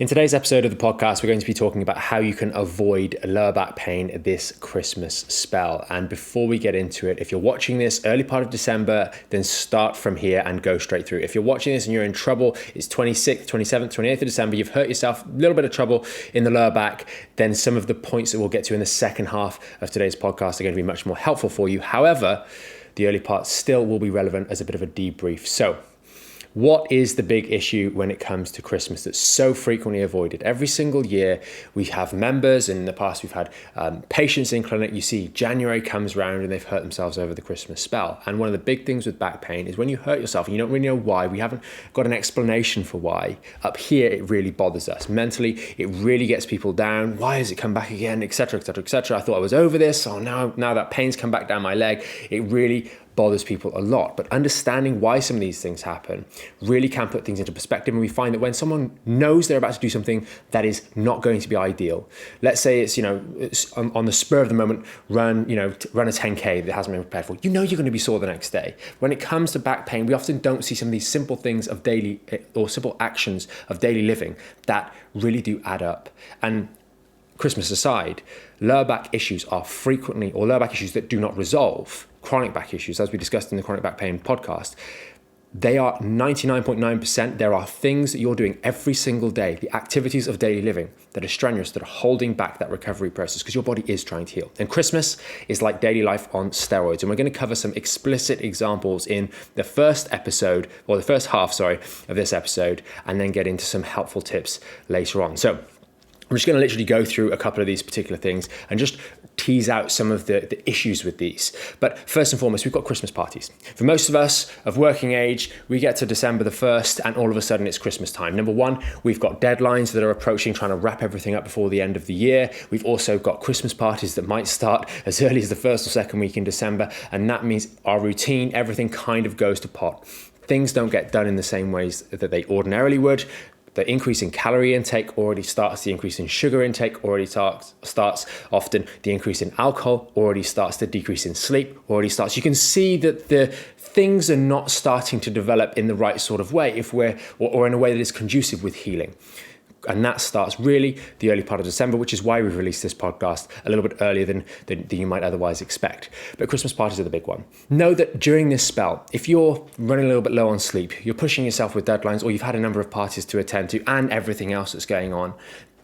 In today's episode of the podcast, we're going to be talking about how you can avoid lower back pain this Christmas spell. And before we get into it, if you're watching this early part of December, then start from here and go straight through. If you're watching this and you're in trouble, it's 26th, 27th, 28th of December, you've hurt yourself, a little bit of trouble in the lower back, then some of the points that we'll get to in the second half of today's podcast are going to be much more helpful for you. However, the early part still will be relevant as a bit of a debrief. So, what is the big issue when it comes to Christmas that's so frequently avoided? Every single year we have members, and in the past we've had patients in clinic. You see January comes around and they've hurt themselves over the Christmas spell. And one of the big things with back pain is when you hurt yourself and you don't really know why, we haven't got an explanation for why. Up here it really bothers us. Mentally it really gets people down. Why has it come back again, etc, etc, etc. I thought I was over this. Oh, now that pain's come back down my leg. It really bothers people a lot. But understanding why some of these things happen really can put things into perspective. And we find that when someone knows they're about to do something that is not going to be ideal, let's say it's on the spur of the moment, run a 10K that hasn't been prepared for, you're going to be sore the next day. When it comes to back pain, we often don't see some of these simple things of daily or simple actions of daily living that really do add up. And Christmas aside, lower back issues are frequently, or lower back issues that do not resolve, chronic back issues, as we discussed in the chronic back pain podcast, they are 99.9%. There are things that you're doing every single day, the activities of daily living that are strenuous, that are holding back that recovery process because your body is trying to heal. And Christmas is like daily life on steroids. And we're going to cover some explicit examples in the first half of this episode, and then get into some helpful tips later on. So I'm just going to literally go through a couple of these particular things and just tease out some of the issues with these. But first and foremost, we've got Christmas parties. For most of us of working age, we get to December the 1st and all of a sudden it's Christmas time. Number one, we've got deadlines that are approaching, trying to wrap everything up before the end of the year. We've also got Christmas parties that might start as early as the first or second week in December. And that means our routine, everything kind of goes to pot. Things don't get done in the same ways that they ordinarily would. The increase in calorie intake already starts. The increase in sugar intake already starts. Often the increase in alcohol already starts. The decrease in sleep already starts. You can see that the things are not starting to develop in the right sort of way or in a way that is conducive with healing. And that starts really the early part of December, which is why we've released this podcast a little bit earlier than you might otherwise expect. But Christmas parties are the big one. Know that during this spell, if you're running a little bit low on sleep, you're pushing yourself with deadlines, or you've had a number of parties to attend to and everything else that's going on,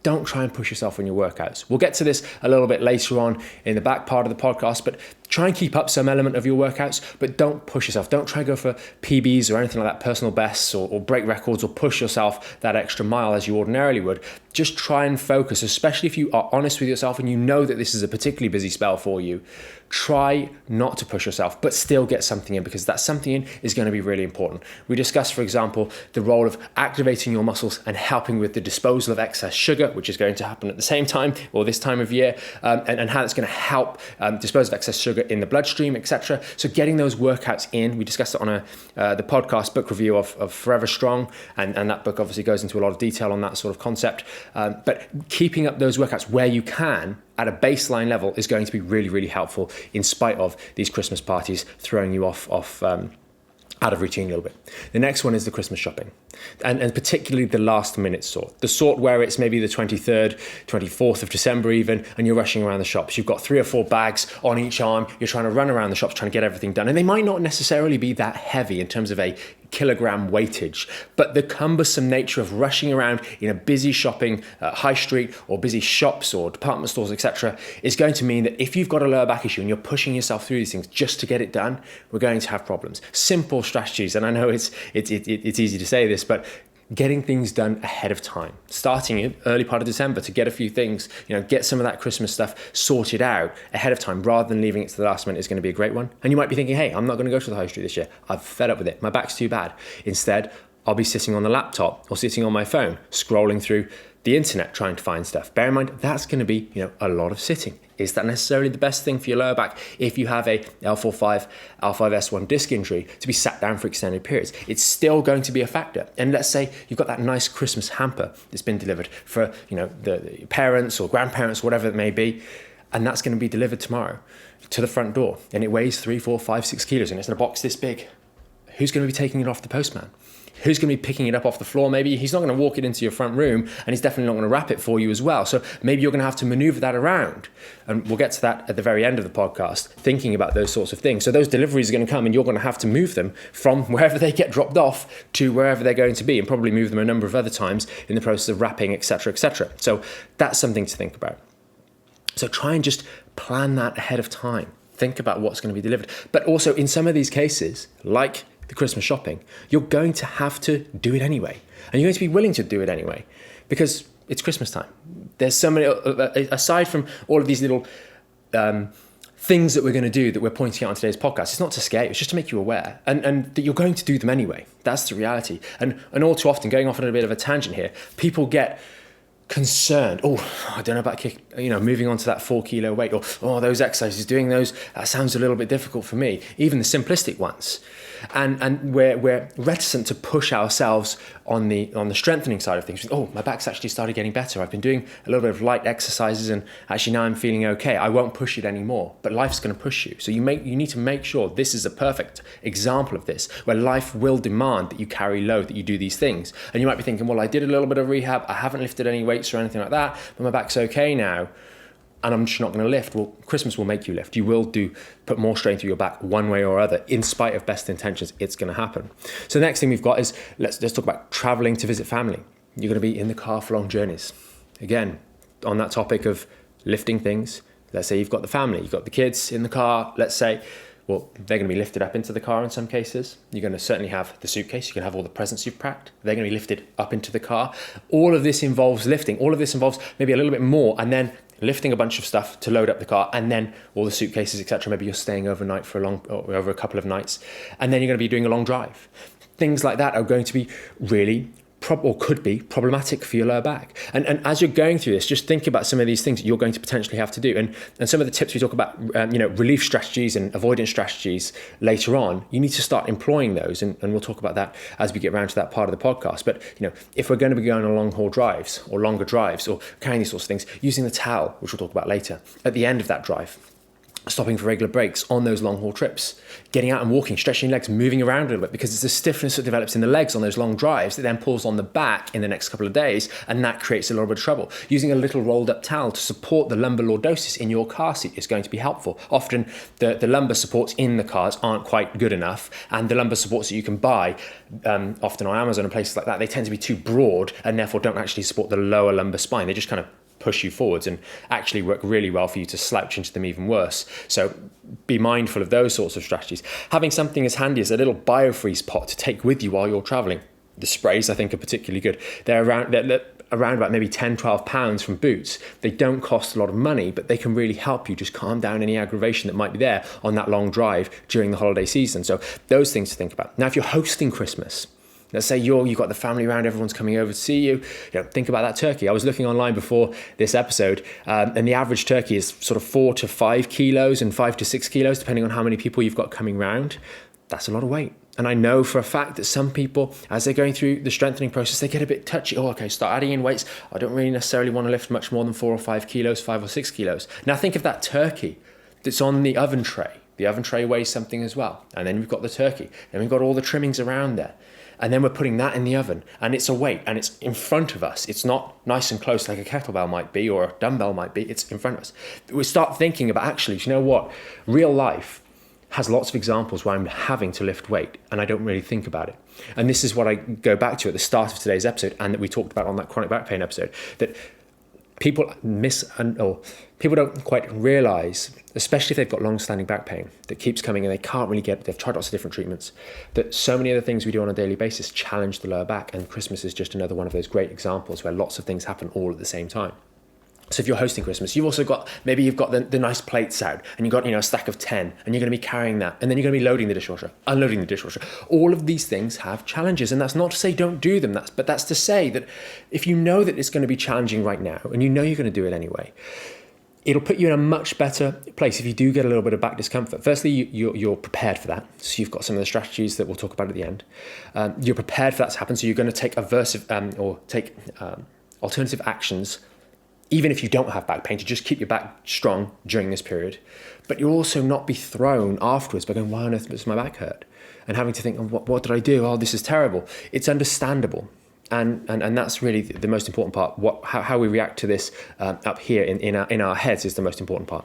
don't try and push yourself on your workouts. We'll get to this a little bit later on in the back part of the podcast, but try and keep up some element of your workouts, but don't push yourself. Don't try and go for PBs or anything like that, personal bests or break records or push yourself that extra mile as you ordinarily would. Just try and focus, especially if you are honest with yourself and you know that this is a particularly busy spell for you. Try not to push yourself, but still get something in, because that something in is going to be really important. We discussed, for example, the role of activating your muscles and helping with the disposal of excess sugar, which is going to happen at the same time or this time of year, and how that's going to help dispose of excess sugar in the bloodstream, etc. So getting those workouts in, we discussed it on the podcast book review of Forever Strong, and that book obviously goes into a lot of detail on that sort of concept. But keeping up those workouts where you can at a baseline level is going to be really, really helpful in spite of these Christmas parties throwing you off out of routine a little bit. The next one is the Christmas shopping, and particularly the last minute sort. The sort where it's maybe the 23rd, 24th of December even, and you're rushing around the shops. You've got 3 or 4 bags on each arm. You're trying to run around the shops, trying to get everything done. And they might not necessarily be that heavy in terms of a kilogram weightage, but the cumbersome nature of rushing around in a busy shopping high street or busy shops or department stores, etc., is going to mean that if you've got a lower back issue and you're pushing yourself through these things just to get it done, we're going to have problems. Simple strategies, and I know it's easy to say this, but getting things done ahead of time, starting in early part of December to get a few things, get some of that Christmas stuff sorted out ahead of time rather than leaving it to the last minute is going to be a great one. And you might be thinking, hey, I'm not going to go to the high street this year. I've fed up with it. My back's too bad. Instead, I'll be sitting on the laptop or sitting on my phone, scrolling through the internet, trying to find stuff. Bear in mind, that's going to be, a lot of sitting. Is that necessarily the best thing for your lower back if you have a L4-5, L5-S1 disc injury to be sat down for extended periods? It's still going to be a factor. And let's say you've got that nice Christmas hamper that's been delivered for, the parents or grandparents, whatever it may be, and that's going to be delivered tomorrow to the front door, and it weighs 3, 4, 5, 6 kilos, and it's in a box this big. Who's going to be taking it off the postman? Who's going to be picking it up off the floor? Maybe he's not going to walk it into your front room, and he's definitely not going to wrap it for you as well. So maybe you're going to have to maneuver that around. And we'll get to that at the very end of the podcast, thinking about those sorts of things. So those deliveries are going to come, and you're going to have to move them from wherever they get dropped off to wherever they're going to be, and probably move them a number of other times in the process of wrapping, etc., etc. So that's something to think about. So try and just plan that ahead of time. Think about what's going to be delivered. But also in some of these cases, like the Christmas shopping, you're going to have to do it anyway. And you're going to be willing to do it anyway because it's Christmas time. There's so many, aside from all of these little things that we're going to do that we're pointing out on today's podcast, it's not to scare you, it's just to make you aware and that you're going to do them anyway. That's the reality. And all too often, going off on a bit of a tangent here, people get concerned. Oh, I don't know about moving on to that 4 kilo weight, or those exercises, doing those, that sounds a little bit difficult for me. Even the simplistic ones, and we're reticent to push ourselves on the strengthening side of things. Oh, my back's actually started getting better. I've been doing a little bit of light exercises, and actually now I'm feeling okay. I won't push it anymore. But life's going to push you, so you need to make sure this is a perfect example of this, where life will demand that you carry load, that you do these things. And you might be thinking, well, I did a little bit of rehab, I haven't lifted any weights or anything like that, but my back's okay now, and I'm just not going to lift. Well, Christmas will make you lift. You will put more strain through your back one way or other. In spite of best intentions, it's going to happen. So the next thing we've got is, let's talk about traveling to visit family. You're going to be in the car for long journeys. Again, on that topic of lifting things, let's say you've got the family, you've got the kids in the car, let's say, well, they're going to be lifted up into the car in some cases. You're going to certainly have the suitcase. You're going to have all the presents you've packed. They're going to be lifted up into the car. All of this involves lifting. All of this involves maybe a little bit more, and then lifting a bunch of stuff to load up the car, and then all the suitcases, etc. Maybe you're staying overnight over a couple of nights, and then you're going to be doing a long drive. Things like that are going to be really could be problematic for your lower back. And as you're going through this, just think about some of these things that you're going to potentially have to do. And some of the tips we talk about, relief strategies and avoidance strategies later on, you need to start employing those. And we'll talk about that as we get around to that part of the podcast. But, if we're going to be going on long haul drives or longer drives or carrying these sorts of things, using the towel, which we'll talk about later, at the end of that drive, stopping for regular breaks on those long haul trips, getting out and walking, stretching your legs, moving around a little bit, because it's the stiffness that develops in the legs on those long drives that then pulls on the back in the next couple of days, and that creates a little bit of trouble. Using a little rolled up towel to support the lumbar lordosis in your car seat is going to be helpful. Often the lumbar supports in the cars aren't quite good enough, and the lumbar supports that you can buy often on Amazon and places like that, they tend to be too broad and therefore don't actually support the lower lumbar spine. They just kind of push you forwards and actually work really well for you to slouch into them even worse. So be mindful of those sorts of strategies. Having something as handy as a little biofreeze pot to take with you while you're traveling. The sprays, I think, are particularly good. They're around about maybe 10, 12 pounds from Boots. They don't cost a lot of money, but they can really help you just calm down any aggravation that might be there on that long drive during the holiday season. So those things to think about. Now, if you're hosting Christmas, let's say you've got the family around, everyone's coming over to see you. Think about that turkey. I was looking online before this episode, and the average turkey is sort of 4 to 5 kilos and 5 to 6 kilos, depending on how many people you've got coming round. That's a lot of weight. And I know for a fact that some people, as they're going through the strengthening process, they get a bit touchy. Oh, okay, start adding in weights. I don't really necessarily want to lift much more than 4 or 5 kilos, 5 or 6 kilos. Now think of that turkey that's on the oven tray. The oven tray weighs something as well. And then we've got the turkey. Then we've got all the trimmings around there. And then we're putting that in the oven, and it's a weight, and it's in front of us. It's not nice and close like a kettlebell might be or a dumbbell might be. It's in front of us. We start thinking about, actually, you know what? Real life has lots of examples where I'm having to lift weight and I don't really think about it. And this is what I go back to at the start of today's episode, and that we talked about on that chronic back pain episode, that people people don't quite realize, especially if they've got long-standing back pain that keeps coming and they can't really they've tried lots of different treatments, that so many of the things we do on a daily basis challenge the lower back, and Christmas is just another one of those great examples where lots of things happen all at the same time. So if you're hosting Christmas, you've also got, maybe you've got the nice plates out, and you've got, a stack of 10, and you're going to be carrying that, and then you're going to be loading the dishwasher, unloading the dishwasher. All of these things have challenges, and that's not to say don't do them, but that's to say that if you know that it's going to be challenging right now, and you know you're going to do it anyway, it'll put you in a much better place if you do get a little bit of back discomfort. Firstly, you're prepared for that. So you've got some of the strategies that we'll talk about at the end. You're prepared for that to happen, so you're going to take alternative actions even if you don't have back pain, to just keep your back strong during this period. But you'll also not be thrown afterwards by going, why on earth does my back hurt? And having to think, oh, what did I do? Oh, this is terrible. It's understandable. And that's really the most important part. How we react to this up here in our heads is the most important part.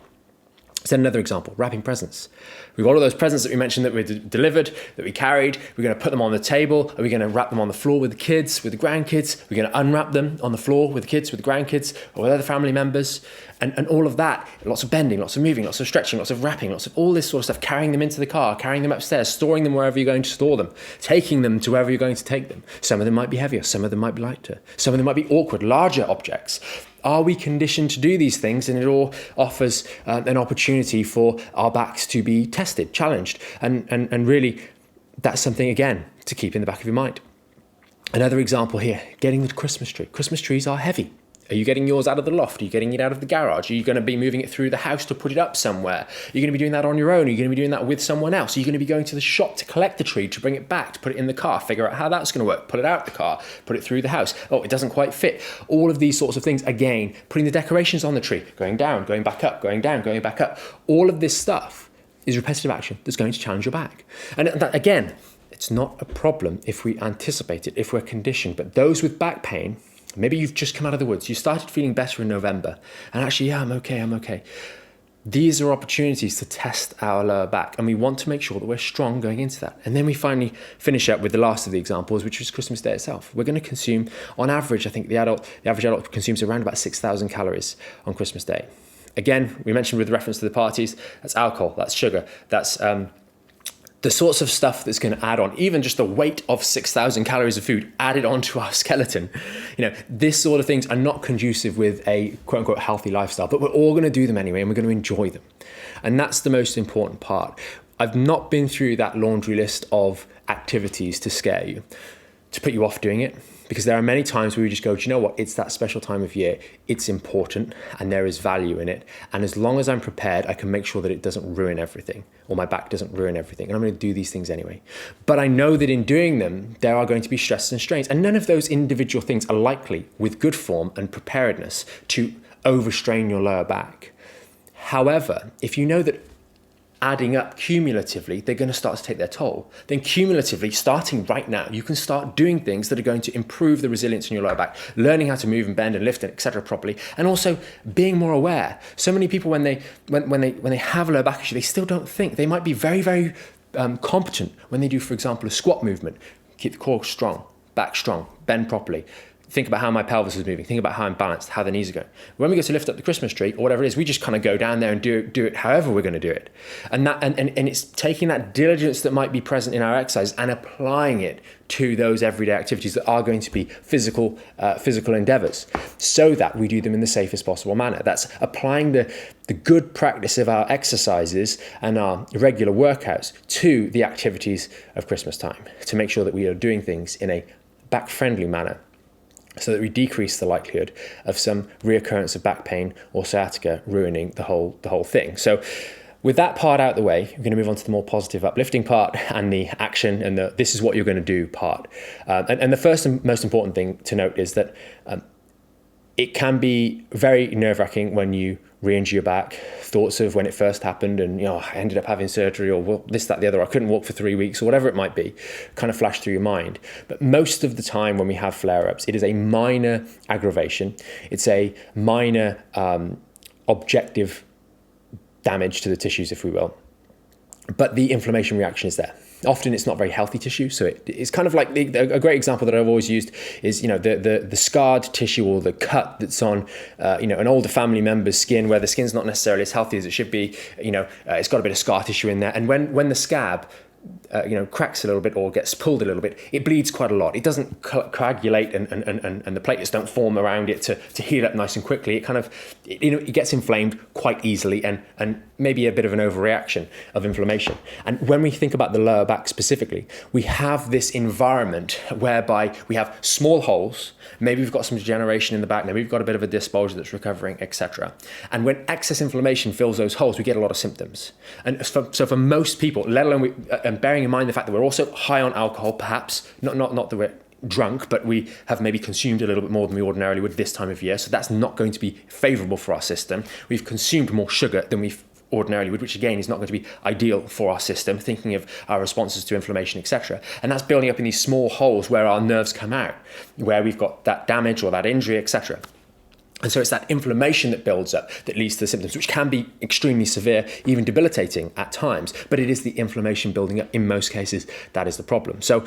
So another example, wrapping presents. We've got all those presents that we mentioned that we delivered, that we carried. We're going to put them on the table. Are we going to wrap them on the floor with the kids, with the grandkids? We're going to unwrap them on the floor with the kids, with the grandkids, or with other family members. And all of that, lots of bending, lots of moving, lots of stretching, lots of wrapping, lots of all this sort of stuff, carrying them into the car, carrying them upstairs, storing them wherever you're going to store them, taking them to wherever you're going to take them. Some of them might be heavier, some of them might be lighter, some of them might be awkward, larger objects. Are we conditioned to do these things? And it all offers an opportunity for our backs to be tested, challenged. And really, that's something, again, to keep in the back of your mind. Another example here, getting the Christmas tree. Christmas trees are heavy. Are you getting yours out of the loft? Are you getting it out of the garage? Are you going to be moving it through the house to put it up somewhere? Are you going to be doing that on your own? Are you going to be doing that with someone else? Are you going to be going to the shop to collect the tree, to bring it back, to put it in the car, figure out how that's going to work, put it out the car, put it through the house? Oh, it doesn't quite fit. All of these sorts of things. Again, putting the decorations on the tree, going down, going back up, going down, going back up. All of this stuff is repetitive action that's going to challenge your back. And that, again, it's not a problem if we anticipate it, if we're conditioned. But those with back pain, maybe you've just come out of the woods, you started feeling better in November, and actually, yeah, I'm okay. These are opportunities to test our lower back, and we want to make sure that we're strong going into that. And then we finally finish up with the last of the examples, which is Christmas Day itself. We're going to consume, on average, I think the average adult consumes around about 6,000 calories on Christmas Day. Again, we mentioned with reference to the parties, that's alcohol, that's sugar, that's the sorts of stuff that's going to add on, even just the weight of 6,000 calories of food added onto our skeleton. This sort of things are not conducive with a quote unquote healthy lifestyle, but we're all going to do them anyway, and we're going to enjoy them. And that's the most important part. I've not been through that laundry list of activities to scare you, to put you off doing it, because there are many times where we just go, do you know what? It's that special time of year. It's important and there is value in it. And as long as I'm prepared, I can make sure that it doesn't ruin everything, or my back doesn't ruin everything. And I'm going to do these things anyway. But I know that in doing them, there are going to be stresses and strains. And none of those individual things are likely, with good form and preparedness, to overstrain your lower back. However, if you know that adding up cumulatively, they're going to start to take their toll, then cumulatively, starting right now, you can start doing things that are going to improve the resilience in your lower back, learning how to move and bend and lift and etc. properly, and also being more aware. So many people, when they have a lower back issue, they still don't think. They might be very, very competent when they do, for example, a squat movement. Keep the core strong, back strong, bend properly. Think about how my pelvis is moving. Think about how I'm balanced, how the knees are going. When we go to lift up the Christmas tree or whatever it is, we just kind of go down there and do it however we're going to do it. And it's taking that diligence that might be present in our exercise and applying it to those everyday activities that are going to be physical endeavors, so that we do them in the safest possible manner. That's applying the good practice of our exercises and our regular workouts to the activities of Christmas time, to make sure that we are doing things in a back-friendly manner, so that we decrease the likelihood of some reoccurrence of back pain or sciatica ruining the whole thing. So with that part out of the way, we're going to move on to the more positive uplifting part and the action and the this is what you're going to do part. And the first and most important thing to note is that it can be very nerve-wracking when you re-injure your back. Thoughts of when it first happened and, I ended up having surgery, or well, this, that, the other, I couldn't walk for 3 weeks, or whatever it might be, kind of flash through your mind. But most of the time when we have flare-ups, it is a minor aggravation. It's a minor objective damage to the tissues, if we will. But the inflammation reaction is there. Often it's not very healthy tissue, so it's kind of like a great example that I've always used is the scarred tissue or the cut that's on an older family member's skin, where the skin's not necessarily as healthy as it should be. It's got a bit of scar tissue in there, and when the scab cracks a little bit or gets pulled a little bit, it bleeds quite a lot. It doesn't coagulate and the platelets don't form around it to heal up nice and quickly. It kind of it gets inflamed quite easily and maybe a bit of an overreaction of inflammation. And when we think about the lower back specifically, we have this environment whereby we have small holes. Maybe we've got some degeneration in the back. Maybe we've got a bit of a disc bulge that's recovering, etc. And when excess inflammation fills those holes, we get a lot of symptoms. And so for most people, let alone and bearing in mind the fact that we're also high on alcohol, perhaps not that we're drunk, but we have maybe consumed a little bit more than we ordinarily would this time of year. So that's not going to be favorable for our system. We've consumed more sugar than we ordinarily would, which again is not going to be ideal for our system, thinking of our responses to inflammation, etc. And that's building up in these small holes where our nerves come out, where we've got that damage or that injury, etc. And so it's that inflammation that builds up that leads to the symptoms, which can be extremely severe, even debilitating at times. But it is the inflammation building up in most cases that is the problem. So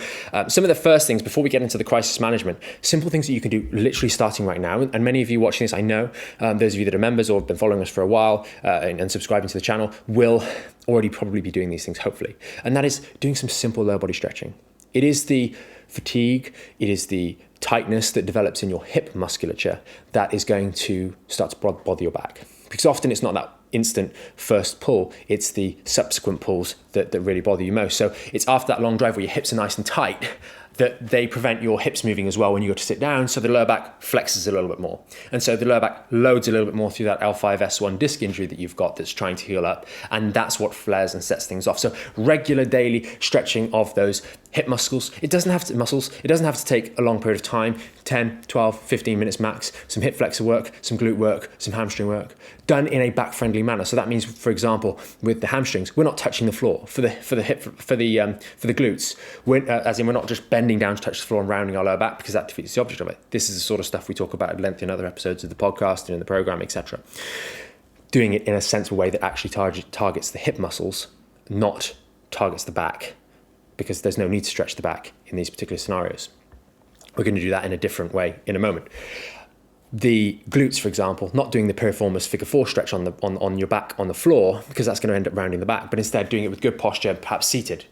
some of the first things before we get into the crisis management, simple things that you can do literally starting right now. And many of you watching this, I know, those of you that are members or have been following us for a while and subscribing to the channel will already probably be doing these things, hopefully. And that is doing some simple lower body stretching. It is the fatigue, it is the tightness that develops in your hip musculature that is going to start to bother your back. Because often it's not that instant first pull, it's the subsequent pulls that really bother you most. So it's after that long drive where your hips are nice and tight that they prevent your hips moving as well when you go to sit down, so the lower back flexes a little bit more. And so the lower back loads a little bit more through that L5-S1 disc injury that you've got that's trying to heal up, and that's what flares and sets things off. So regular daily stretching of those hip muscles. It doesn't have to take a long period of time, 10, 12, 15 minutes max. Some hip flexor work, some glute work, some hamstring work, done in a back-friendly manner. So that means, for example, with the hamstrings, we're not touching the floor. For the glutes, as in we're not just bending down to touch the floor and rounding our lower back, because that defeats the object of it. This is the sort of stuff we talk about at length in other episodes of the podcast and in the program, etc. Doing it in a sensible way that actually targets the hip muscles, not targets the back, because there's no need to stretch the back in these particular scenarios. We're going to do that in a different way in a moment. The glutes, for example, not doing the piriformis figure 4 stretch on your back on the floor, because that's going to end up rounding the back, but instead doing it with good posture, perhaps seated,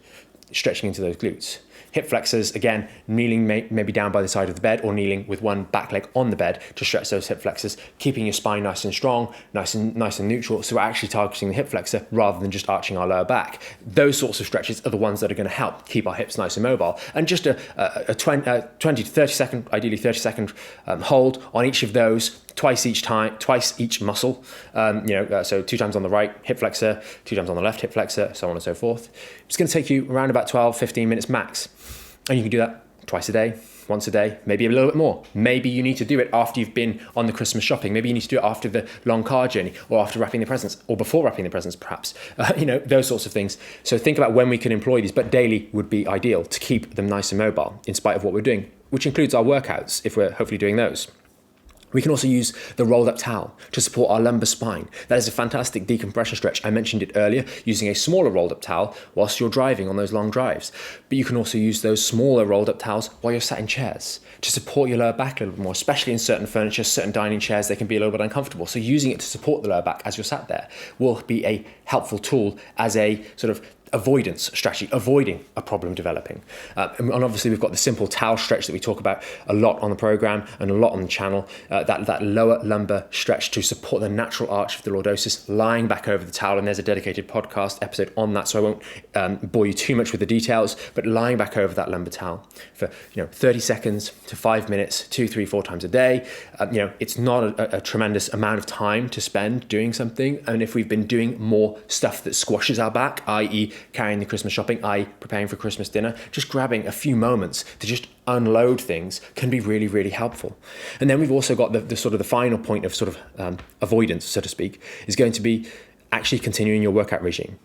stretching into those glutes. Hip flexors, again, kneeling maybe down by the side of the bed or kneeling with one back leg on the bed to stretch those hip flexors, keeping your spine nice and strong, nice and neutral. So we're actually targeting the hip flexor rather than just arching our lower back. Those sorts of stretches are the ones that are going to help keep our hips nice and mobile. And just a 20 to 30 second, ideally 30 second hold on each of those, twice each muscle. So 2 times on the right hip flexor, 2 times on the left hip flexor, so on and so forth. It's going to take you around about 12, 15 minutes max. And you can do that twice a day, once a day, maybe a little bit more. Maybe you need to do it after you've been on the Christmas shopping. Maybe you need to do it after the long car journey, or after wrapping the presents, or before wrapping the presents, perhaps. Those sorts of things. So think about when we can employ these, but daily would be ideal to keep them nice and mobile in spite of what we're doing, which includes our workouts, if we're hopefully doing those. We can also use the rolled up towel to support our lumbar spine. That is a fantastic decompression stretch. I mentioned it earlier, using a smaller rolled up towel whilst you're driving on those long drives. But you can also use those smaller rolled up towels while you're sat in chairs to support your lower back a little bit more, especially in certain furniture, certain dining chairs, they can be a little bit uncomfortable. So using it to support the lower back as you're sat there will be a helpful tool as a sort of avoidance strategy, avoiding a problem developing. And obviously we've got the simple towel stretch that we talk about a lot on the program and a lot on the channel, that lower lumbar stretch to support the natural arch of the lordosis, lying back over the towel. And there's a dedicated podcast episode on that, so I won't bore you too much with the details, but lying back over that lumbar towel for 30 seconds to 5 minutes, 2, 3, 4 times a day. It's not a tremendous amount of time to spend doing something. And if we've been doing more stuff that squashes our back, i.e. carrying the Christmas shopping, i.e. preparing for Christmas dinner, just grabbing a few moments to just unload things can be really, really helpful. And then we've also got the sort of the final point of sort of avoidance, so to speak, is going to be actually continuing your workout regime.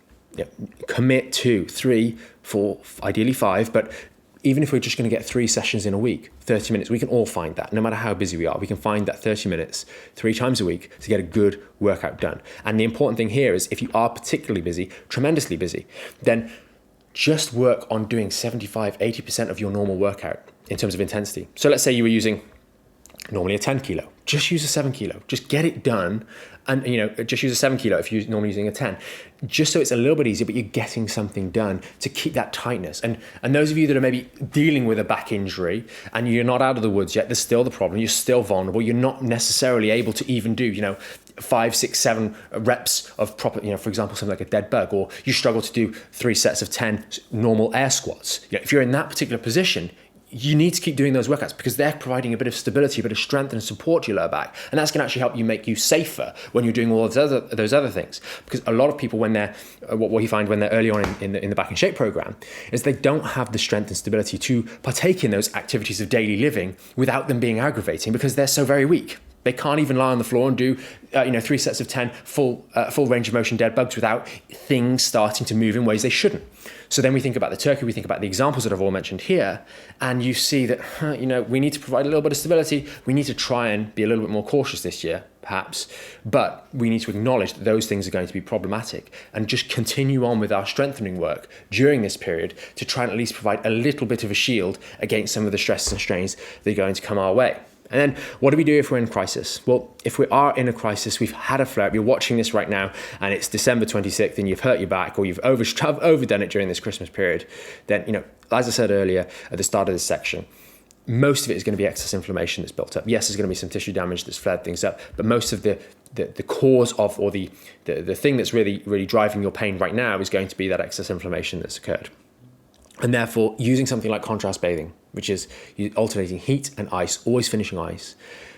Commit to 3, 4, ideally 5, but even if we're just going to get 3 sessions in a week, 30 minutes, we can all find that. No matter how busy we are, we can find that 30 minutes 3 times a week to get a good workout done. And the important thing here is if you are particularly busy, tremendously busy, then just work on doing 75, 80% of your normal workout in terms of intensity. So let's say you were using normally a 10 kilo, just use a 7 kilo, just get it done. And just use a 7 kilo if you're normally using a 10, just so it's a little bit easier, but you're getting something done to keep that tightness. And those of you that are maybe dealing with a back injury and you're not out of the woods yet, there's still the problem. You're still vulnerable. You're not necessarily able to even do, 5, 6, 7 reps of proper, for example, something like a dead bug, or you struggle to do 3 sets of 10 normal air squats. If you're in that particular position, you need to keep doing those workouts because they're providing a bit of stability, a bit of strength and support to your lower back. And that's going to actually help you make you safer when you're doing all of those other things. Because a lot of people, when they're, what you find when they're early on in the Back in Shape program, is they don't have the strength and stability to partake in those activities of daily living without them being aggravating because they're so very weak. They can't even lie on the floor and do 3 sets of 10 full range of motion dead bugs without things starting to move in ways they shouldn't. So then we think about the turkey, we think about the examples that I've all mentioned here, and you see that, we need to provide a little bit of stability. We need to try and be a little bit more cautious this year, perhaps, but we need to acknowledge that those things are going to be problematic and just continue on with our strengthening work during this period to try and at least provide a little bit of a shield against some of the stresses and strains that are going to come our way. And then what do we do if we're in crisis? Well, if we are in a crisis, we've had a flare-up, you're watching this right now, and it's December 26th, and you've hurt your back, or you've overdone it during this Christmas period, then, as I said earlier at the start of this section, most of it is going to be excess inflammation that's built up. Yes, there's going to be some tissue damage that's flared things up, but most of the cause of, or the thing that's really, really driving your pain right now is going to be that excess inflammation that's occurred. And therefore, using something like contrast bathing, which is alternating heat and ice, always finishing ice,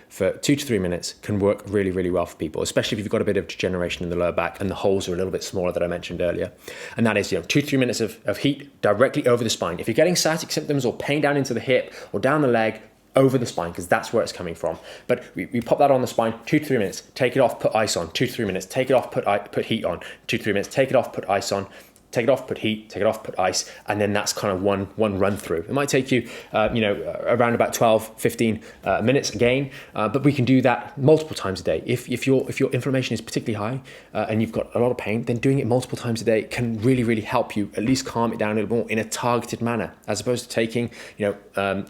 for 2 to 3 minutes can work really, really well for people, especially if you've got a bit of degeneration in the lower back and the holes are a little bit smaller that I mentioned earlier. And that is, 2 to 3 minutes of heat directly over the spine. If you're getting sciatic symptoms or pain down into the hip or down the leg, over the spine, because that's where it's coming from. But we pop that on the spine, 2 to 3 minutes, take it off, put ice on, 2 to 3 minutes, take it off, put heat on, 2 to 3 minutes, take it off, put ice on, take it off, put heat, take it off, put ice, and then that's kind of one run through. It might take you, around about 12, 15 minutes again, but we can do that multiple times a day. If your inflammation is particularly high and you've got a lot of pain, then doing it multiple times a day can really, really help you at least calm it down a little more in a targeted manner, as opposed to taking,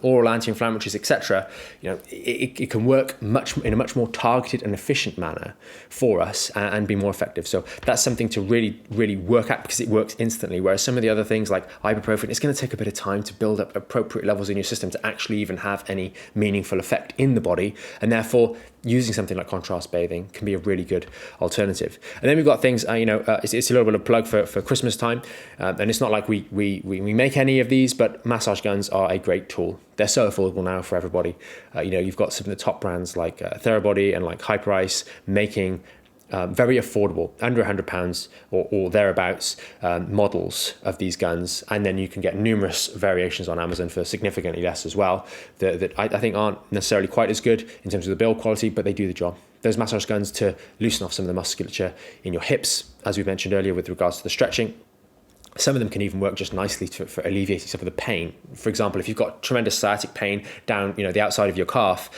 oral anti-inflammatories, etc. It can work in a much more targeted and efficient manner for us and be more effective. So that's something to really, really work at because it works instantly, whereas some of the other things like ibuprofen, it's going to take a bit of time to build up appropriate levels in your system to actually even have any meaningful effect in the body, and therefore using something like contrast bathing can be a really good alternative. And then we've got things, it's a little bit of a plug for Christmas time, and it's not like we make any of these, but massage guns are a great tool. They're so affordable now for everybody. You've got some of the top brands like Therabody and like Hyperice making very affordable, under £100 or thereabouts, models of these guns, and then you can get numerous variations on Amazon for significantly less as well, that I think aren't necessarily quite as good in terms of the build quality, but they do the job. Those massage guns to loosen off some of the musculature in your hips, as we mentioned earlier with regards to the stretching. Some of them can even work just nicely for alleviating some of the pain. For example, if you've got tremendous sciatic pain down, the outside of your calf,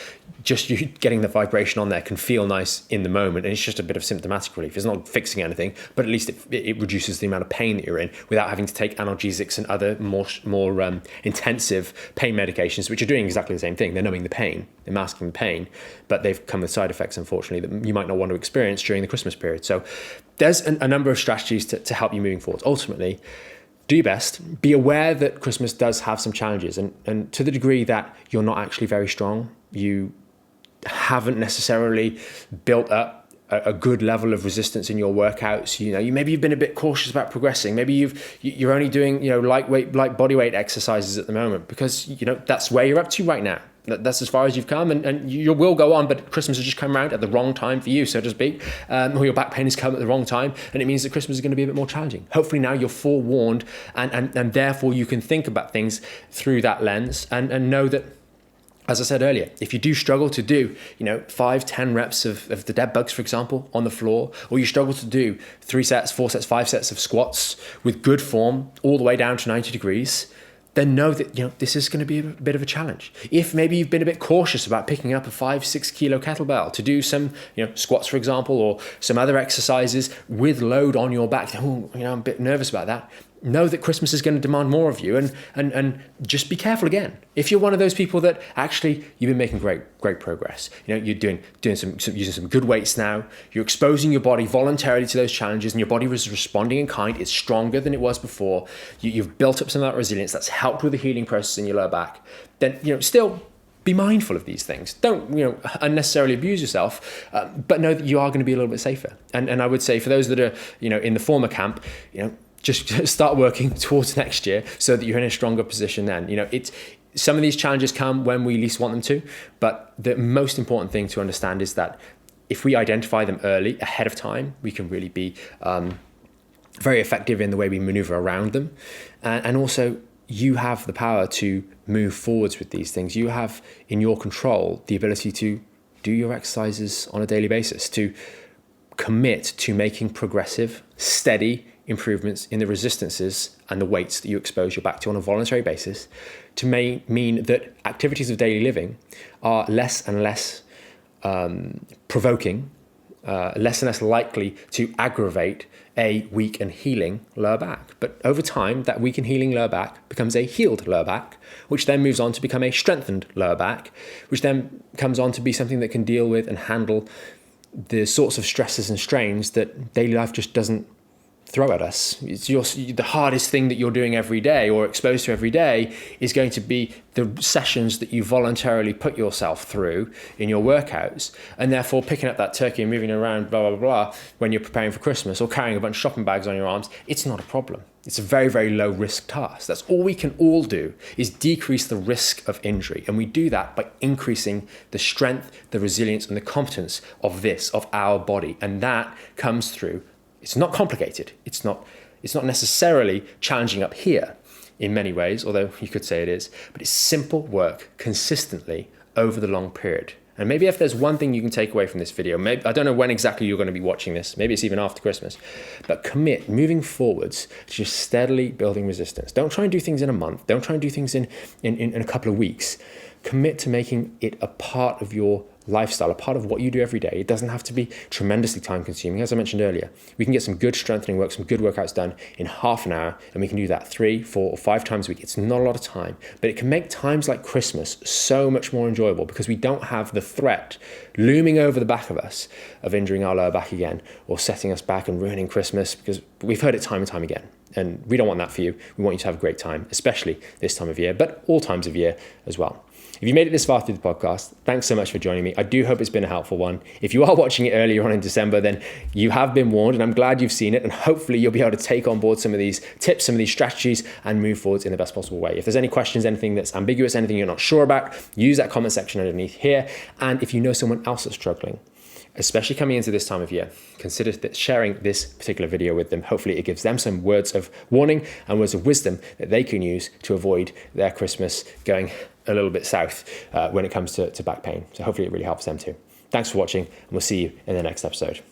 just you getting the vibration on there can feel nice in the moment, and it's just a bit of symptomatic relief. It's not fixing anything, but at least it reduces the amount of pain that you're in without having to take analgesics and other more intensive pain medications, which are doing exactly the same thing. They're numbing the pain, they're masking the pain, but they've come with side effects, unfortunately, that you might not want to experience during the Christmas period. So there's a number of strategies to help you moving forward. Ultimately, do your best. Be aware that Christmas does have some challenges, and to the degree that you're not actually very strong, you haven't necessarily built up a good level of resistance in your workouts. Maybe you've been a bit cautious about progressing. Maybe you're only doing light body weight exercises at the moment because that's where you're up to right now. That's as far as you've come, and you will go on, but Christmas has just come around at the wrong time for you, so to speak, or your back pain has come at the wrong time, and it means that Christmas is going to be a bit more challenging. Hopefully now you're forewarned, and therefore you can think about things through that lens and know that, as I said earlier, if you do struggle to do, 5-10 reps of the dead bugs, for example, on the floor, or you struggle to do 3 sets, 4 sets, 5 sets of squats with good form all the way down to 90 degrees, then know that this is going to be a bit of a challenge. If maybe you've been a bit cautious about picking up a 5-6 kilo kettlebell to do some squats, for example, or some other exercises with load on your back, I'm a bit nervous about that. Know that Christmas is going to demand more of you, and just be careful again. If you're one of those people that actually you've been making great progress, you're doing some using some good weights now, you're exposing your body voluntarily to those challenges, and your body was responding in kind. It's stronger than it was before. You've built up some of that resilience that's helped with the healing process in your lower back. Then still be mindful of these things. Don't unnecessarily abuse yourself, but know that you are going to be a little bit safer. And I would say for those that are in the former camp, just start working towards next year so that you're in a stronger position then. Some of these challenges come when we least want them to, but the most important thing to understand is that if we identify them early, ahead of time, we can really be very effective in the way we maneuver around them. And also, you have the power to move forwards with these things. You have in your control the ability to do your exercises on a daily basis, to commit to making progressive, steady improvements in the resistances and the weights that you expose your back to on a voluntary basis, to mean that activities of daily living are less and less provoking, less and less likely to aggravate a weak and healing lower back. But over time, that weak and healing lower back becomes a healed lower back, which then moves on to become a strengthened lower back, which then comes on to be something that can deal with and handle the sorts of stresses and strains that daily life just doesn't throw at us. The hardest thing that you're doing every day or exposed to every day is going to be the sessions that you voluntarily put yourself through in your workouts, and therefore picking up that turkey and moving around, blah, blah, blah, when you're preparing for Christmas or carrying a bunch of shopping bags on your arms, it's not a problem. It's a very, very low risk task. That's all we can all do, is decrease the risk of injury. And we do that by increasing the strength, the resilience, and the competence of our body. And that comes through. It's not complicated. It's not necessarily challenging up here in many ways, although you could say it is, but it's simple work consistently over the long period. And maybe if there's one thing you can take away from this video, maybe, I don't know when exactly you're going to be watching this, maybe it's even after Christmas, but commit moving forwards to just steadily building resistance. Don't try and do things in a month. Don't try and do things in a couple of weeks. Commit to making it a part of your lifestyle, a part of what you do every day. It doesn't have to be tremendously time consuming. As I mentioned earlier, we can get some good strengthening work, some good workouts done in half an hour, and we can do that 3, 4, or 5 times a week. It's not a lot of time, but it can make times like Christmas so much more enjoyable because we don't have the threat looming over the back of us of injuring our lower back again or setting us back and ruining Christmas, because we've heard it time and time again. And we don't want that for you. We want you to have a great time, especially this time of year, but all times of year as well. If you made it this far through the podcast, thanks so much for joining me. I do hope it's been a helpful one. If you are watching it earlier on in December, then you have been warned, and I'm glad you've seen it. And hopefully you'll be able to take on board some of these tips, some of these strategies, and move forwards in the best possible way. If there's any questions, anything that's ambiguous, anything you're not sure about, use that comment section underneath here. And if you know someone else that's struggling, especially coming into this time of year, consider sharing this particular video with them. Hopefully it gives them some words of warning and words of wisdom that they can use to avoid their Christmas going a little bit south when it comes to back pain. So hopefully it really helps them too. Thanks for watching, and we'll see you in the next episode.